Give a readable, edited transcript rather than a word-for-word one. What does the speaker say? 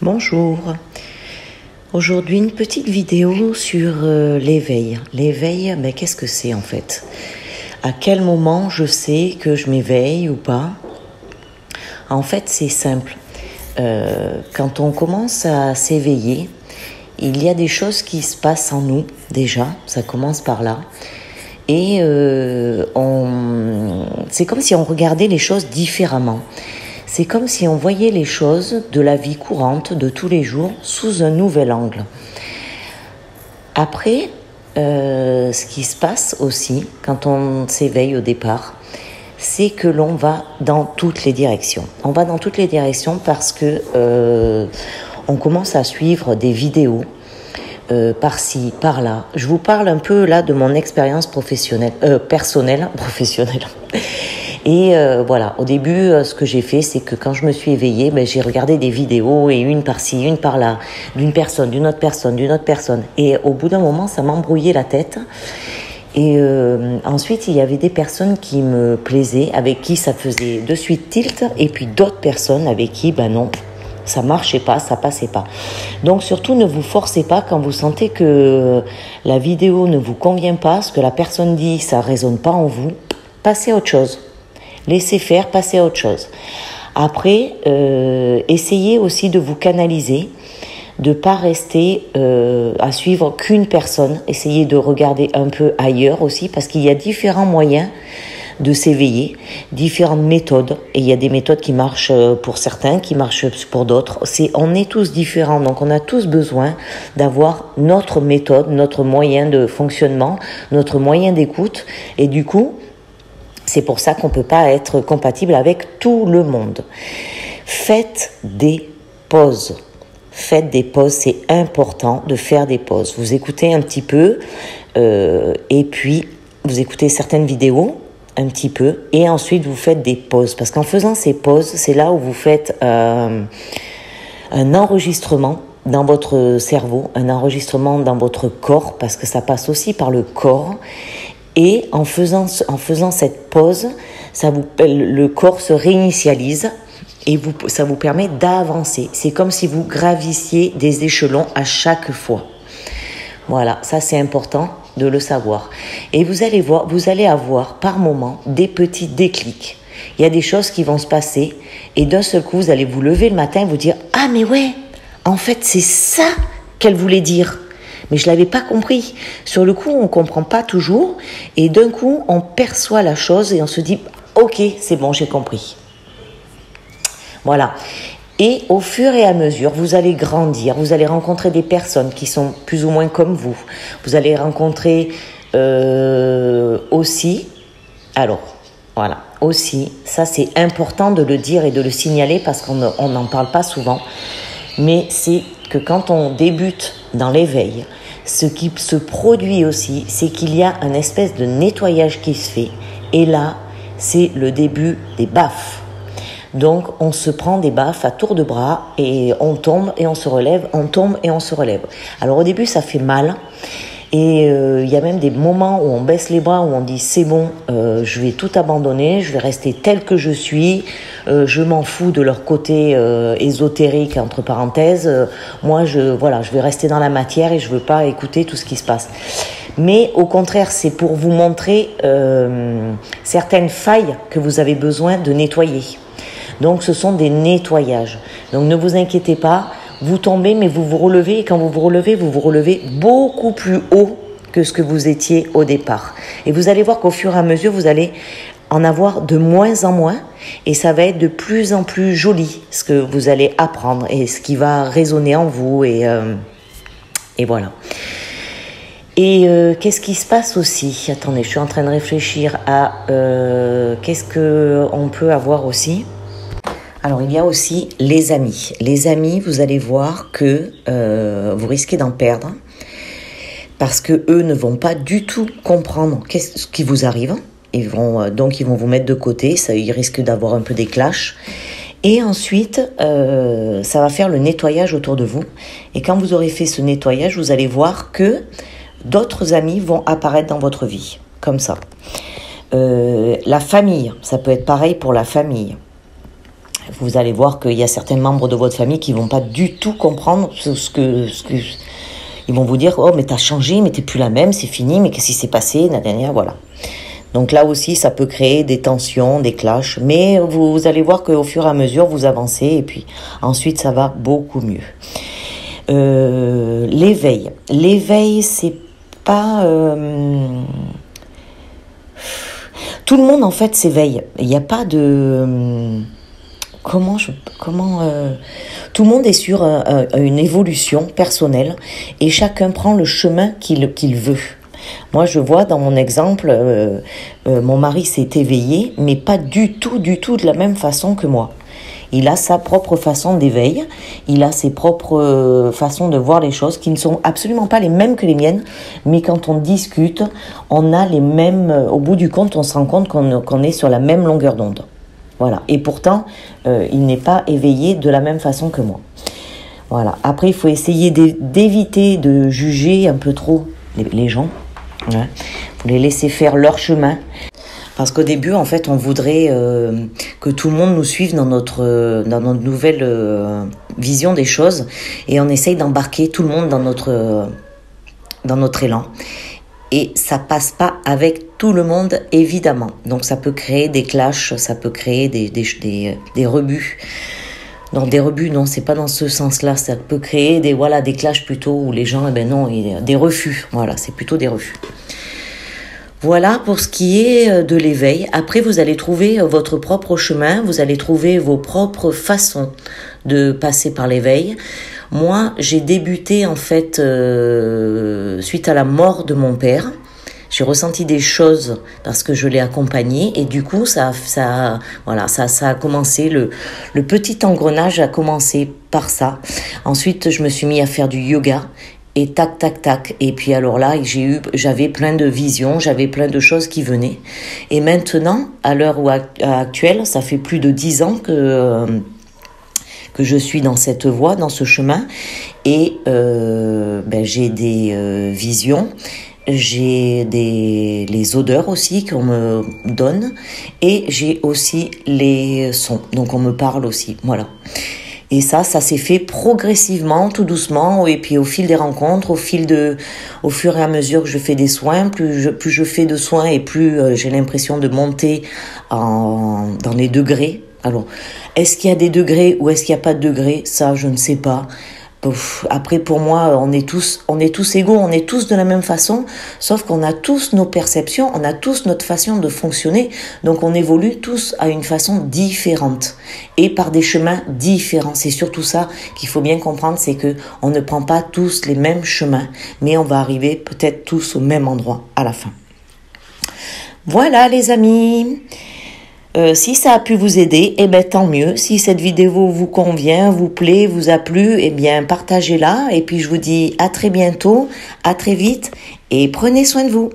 Bonjour, aujourd'hui une petite vidéo sur l'éveil. L'éveil, mais qu'est-ce que c'est en fait? À quel moment je sais que je m'éveille ou pas? En fait c'est simple, quand on commence à s'éveiller, il y a des choses qui se passent en nous déjà, ça commence par là. Et c'est comme si on regardait les choses différemment. C'est comme si on voyait les choses de la vie courante, de tous les jours, sous un nouvel angle. Après, ce qui se passe aussi, quand on s'éveille au départ, c'est que l'on va dans toutes les directions. On va dans toutes les directions parce que on commence à suivre des vidéos par-ci, par-là. Je vous parle un peu là de mon expérience personnelle. Et voilà, au début, ce que j'ai fait, c'est que quand je me suis éveillée, j'ai regardé des vidéos, et une par-ci, une par-là, d'une personne, d'une autre personne, d'une autre personne. Et au bout d'un moment, ça m'embrouillait la tête. Et ensuite, il y avait des personnes qui me plaisaient, avec qui ça faisait de suite tilt, et puis d'autres personnes avec qui, non, ça marchait pas, ça passait pas. Donc surtout, ne vous forcez pas quand vous sentez que la vidéo ne vous convient pas, ce que la personne dit, ça résonne pas en vous, passez à autre chose. Laissez faire, passez à autre chose. Après, essayez aussi de vous canaliser, de pas rester à suivre qu'une personne. Essayez de regarder un peu ailleurs aussi, parce qu'il y a différents moyens de s'éveiller, différentes méthodes. Et il y a des méthodes qui marchent pour certains, qui marchent pour d'autres. On est tous différents, donc on a tous besoin d'avoir notre méthode, notre moyen de fonctionnement, notre moyen d'écoute. Et du coup, c'est pour ça qu'on ne peut pas être compatible avec tout le monde. Faites des pauses. Faites des pauses, c'est important de faire des pauses. Vous écoutez un petit peu et puis vous écoutez certaines vidéos un petit peu et ensuite vous faites des pauses. Parce qu'en faisant ces pauses, c'est là où vous faites un enregistrement dans votre cerveau, un enregistrement dans votre corps, parce que ça passe aussi par le corps. Et en faisant cette pause, le corps se réinitialise et ça vous permet d'avancer. C'est comme si vous gravissiez des échelons à chaque fois. Voilà, ça c'est important de le savoir. Et vous allez avoir par moment des petits déclics. Il y a des choses qui vont se passer et d'un seul coup, vous allez vous lever le matin et vous dire « Ah mais ouais, en fait c'est ça qu'elle voulait dire !» Mais je ne l'avais pas compris. Sur le coup, on ne comprend pas toujours. Et d'un coup, on perçoit la chose et on se dit « Ok, c'est bon, j'ai compris. » Voilà. Et au fur et à mesure, vous allez grandir. Vous allez rencontrer des personnes qui sont plus ou moins comme vous. Vous allez rencontrer aussi... Alors, voilà. Aussi, ça c'est important de le dire et de le signaler parce qu'on n'en parle pas souvent. Mais c'est que quand on débute dans l'éveil, ce qui se produit aussi, c'est qu'il y a un espèce de nettoyage qui se fait. Et là, c'est le début des baffes. Donc, on se prend des baffes à tour de bras et on tombe et on se relève, on tombe et on se relève. Alors au début, ça fait mal. Et il y a même des moments où on baisse les bras, où on dit c'est bon, je vais tout abandonner, je vais rester tel que je suis, je m'en fous de leur côté ésotérique entre parenthèses, moi je vais rester dans la matière et je veux pas écouter tout ce qui se passe. Mais au contraire, c'est pour vous montrer certaines failles que vous avez besoin de nettoyer. Donc ce sont des nettoyages. Donc ne vous inquiétez pas. Vous tombez, mais vous vous relevez, et quand vous vous relevez beaucoup plus haut que ce que vous étiez au départ. Et vous allez voir qu'au fur et à mesure, vous allez en avoir de moins en moins, et ça va être de plus en plus joli, ce que vous allez apprendre, et ce qui va résonner en vous, et voilà. Et qu'est-ce qui se passe aussi? Attendez, je suis en train de réfléchir à qu'est-ce qu'on peut avoir aussi. Alors, il y a aussi les amis. Les amis, vous allez voir que vous risquez d'en perdre parce que eux ne vont pas du tout comprendre ce qui vous arrive. Ils vont vous mettre de côté. Ils risquent d'avoir un peu des clashs. Et ensuite, ça va faire le nettoyage autour de vous. Et quand vous aurez fait ce nettoyage, vous allez voir que d'autres amis vont apparaître dans votre vie, comme ça. La famille, ça peut être pareil pour la famille. Vous allez voir qu'il y a certains membres de votre famille qui vont pas du tout comprendre ce que ils vont vous dire, oh mais t'as changé, mais t'es plus la même, c'est fini, mais qu'est-ce qui s'est passé, voilà. Donc là aussi, ça peut créer des tensions, des clashs, mais vous allez voir qu'au fur et à mesure, vous avancez, et puis ensuite, ça va beaucoup mieux. L'éveil. L'éveil, c'est pas... Tout le monde, en fait, s'éveille. Il n'y a pas de... Tout le monde est sur une évolution personnelle et chacun prend le chemin qu'il veut. Moi, je vois dans mon exemple, mon mari s'est éveillé, mais pas du tout de la même façon que moi. Il a sa propre façon d'éveil, il a ses propres façons de voir les choses qui ne sont absolument pas les mêmes que les miennes, mais quand on discute, on a les mêmes, au bout du compte, on se rend compte qu'on est sur la même longueur d'onde. Voilà. Et pourtant, il n'est pas éveillé de la même façon que moi. Voilà. Après, il faut essayer d'éviter de juger un peu trop les gens. Il faut les laisser faire leur chemin. Parce qu'au début, en fait, on voudrait que tout le monde nous suive dans notre nouvelle vision des choses. Et on essaye d'embarquer tout le monde dans notre élan. Et ça passe pas avec tout le monde, évidemment. Donc ça peut créer des clashs, ça peut créer des rebuts. Non, des rebuts, non, c'est pas dans ce sens-là. Ça peut créer des clashs plutôt où les gens, des refus. Voilà, c'est plutôt des refus. Voilà pour ce qui est de l'éveil. Après, vous allez trouver votre propre chemin, vous allez trouver vos propres façons de passer par l'éveil. Moi, j'ai débuté en fait suite à la mort de mon père. J'ai ressenti des choses parce que je l'ai accompagné et du coup, ça a commencé, le petit engrenage a commencé par ça. Ensuite, je me suis mis à faire du yoga. Et tac, tac, tac. Et puis alors là, j'avais plein de visions, j'avais plein de choses qui venaient. Et maintenant, à l'heure actuelle, ça fait plus de 10 ans que je suis dans cette voie, dans ce chemin. Et j'ai des visions, j'ai les odeurs aussi qu'on me donne. Et j'ai aussi les sons, donc on me parle aussi. Voilà. Et ça s'est fait progressivement, tout doucement, et puis au fil des rencontres, au fur et à mesure que je fais des soins, plus je fais de soins et plus j'ai l'impression de monter dans les degrés. Alors, est-ce qu'il y a des degrés ou est-ce qu'il n'y a pas de degrés? Ça, je ne sais pas. Après, pour moi, on est tous égaux, on est tous de la même façon, sauf qu'on a tous nos perceptions, on a tous notre façon de fonctionner, donc on évolue tous à une façon différente et par des chemins différents. C'est surtout ça qu'il faut bien comprendre, c'est que on ne prend pas tous les mêmes chemins, mais on va arriver peut-être tous au même endroit à la fin. Voilà les amis. Si ça a pu vous aider, tant mieux. Si cette vidéo vous convient, vous plaît, vous a plu, partagez-la. Et puis je vous dis à très bientôt, à très vite et prenez soin de vous.